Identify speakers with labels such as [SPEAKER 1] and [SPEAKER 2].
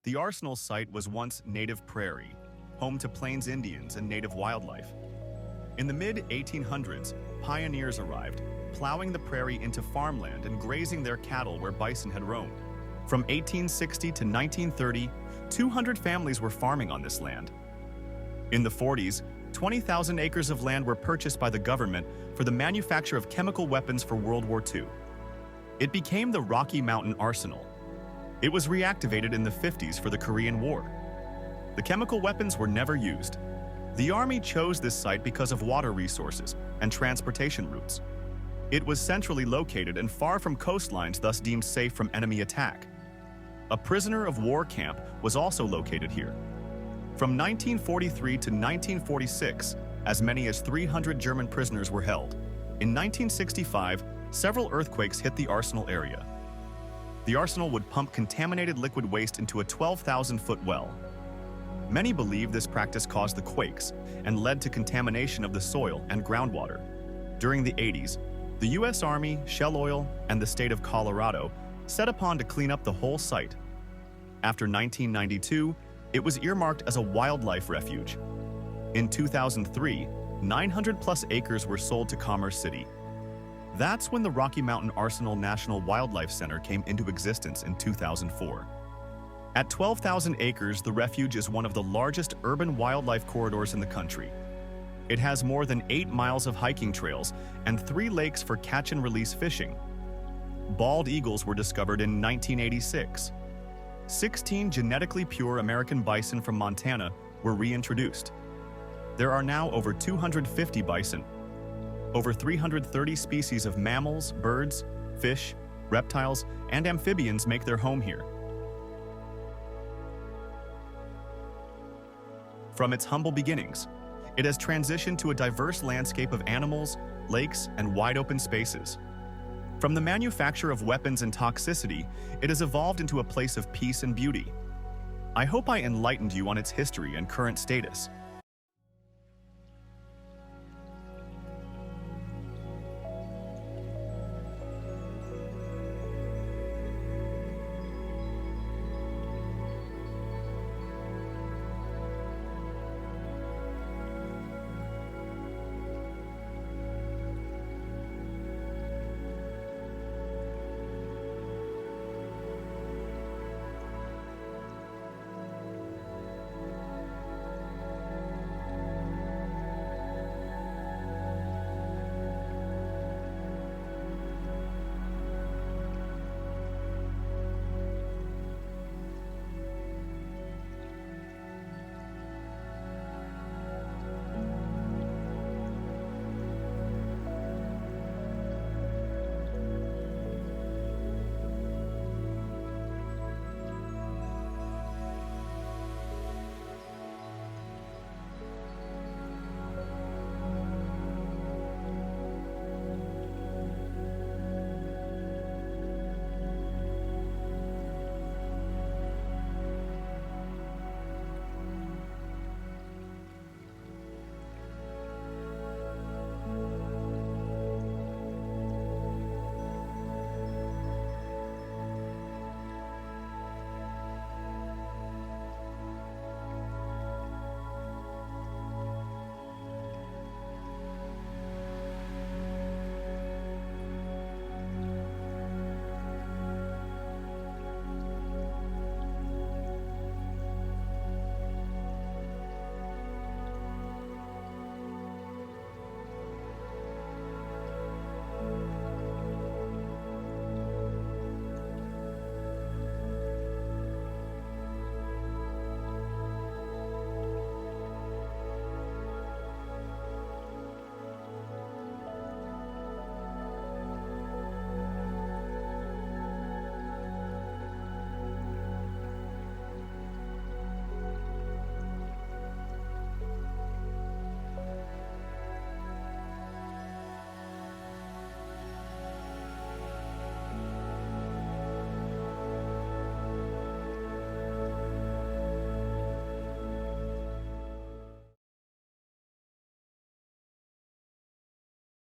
[SPEAKER 1] The arsenal site was once native prairie, home to Plains Indians and native wildlife. In the mid-1800s, pioneers arrived, plowing the prairie into farmland and grazing their cattle where bison had roamed. From 1860 to 1930, 200 families were farming on this land. In the 40s, 20,000 acres of land were purchased by the government for the manufacture of chemical weapons for World War II. It became the Rocky Mountain Arsenal. It was reactivated in the 50s for the Korean War. The chemical weapons were never used. The Army chose this site because of water resources and transportation routes. It was centrally located and far from coastlines, thus deemed safe from enemy attack. A prisoner of war camp was also located here. From 1943 to 1946, as many as 300 German prisoners were held. In 1965, several earthquakes hit the arsenal area. The arsenal would pump contaminated liquid waste into a 12,000-foot well. Many believe this practice caused the quakes and led to contamination of the soil and groundwater. During the 80s, the U.S. Army, Shell Oil, and the state of Colorado set upon to clean up the whole site. After 1992, it was earmarked as a wildlife refuge. In 2003, 900-plus acres were sold to Commerce City. That's when the Rocky Mountain Arsenal National Wildlife Center came into existence in 2004. At 12,000 acres, the refuge is one of the largest urban wildlife corridors in the country. It has more than 8 miles of hiking trails and 3 lakes for catch-and-release fishing. Bald eagles were discovered in 1986. 16 genetically pure American bison from Montana were reintroduced. There are now over 250 bison. Over 330 species of mammals, birds, fish, reptiles, and amphibians make their home here. From its humble beginnings, it has transitioned to a diverse landscape of animals, lakes, and wide-open spaces. From the manufacture of weapons and toxicity, it has evolved into a place of peace and beauty. I hope I enlightened you on its history and current status.